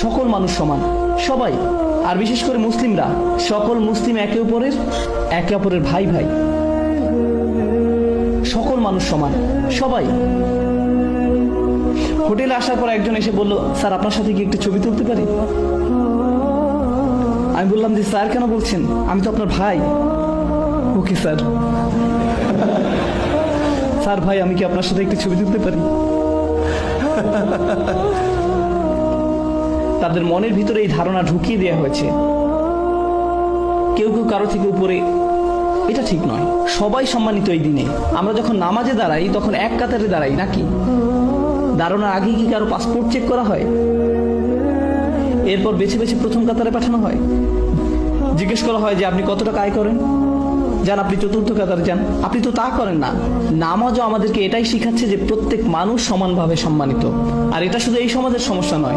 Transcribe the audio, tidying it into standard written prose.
সকল মানুষ সমান, সবাই। আর বিশেষ করে মুসলিমরা, সকল মুসলিম একে অপরের ভাই ভাই। সকল মানুষ সমান, সবাই। হোটেলে আসার পর একজন এসে বলল, স্যার আপনার সাথে কি একটু ছবি তুলতে পারি? আমি বললাম যে স্যার কেন বলছেন, আমি তো আপনার ভাই। Okay sir. স্যার ভাই, আমি কি আপনার সাথে একটু ছবি তুলতে পারি? তাদের মনের ভিতরে এই ধারণা ঢুকিয়ে দেওয়া হয়েছে কেউ কেউ কারো থেকে উপরে। এটা ঠিক নয়। সবাই সম্মানিত এই দিনে। আমরা যখন নামাজে দাঁড়াই তখন এক কাতারে দাঁড়াই নাকি? দাঁড়ানোর আগে কি কারো পাসপোর্ট চেক করা হয়? এরপর বেছে বেছে প্রথম কাতারে পাঠানো হয়। জিজ্ঞেস করা হয় যে আপনি কত টাকা আয় করেন, যান আপনি চতুর্থ কাতারে যান। আপনি তো তা করেন না। নামাজও আমাদেরকে এটাই শিখাচ্ছে যে প্রত্যেক মানুষ সমানভাবে সম্মানিত। আর এটা শুধু এই সমাজের সমস্যা নয়,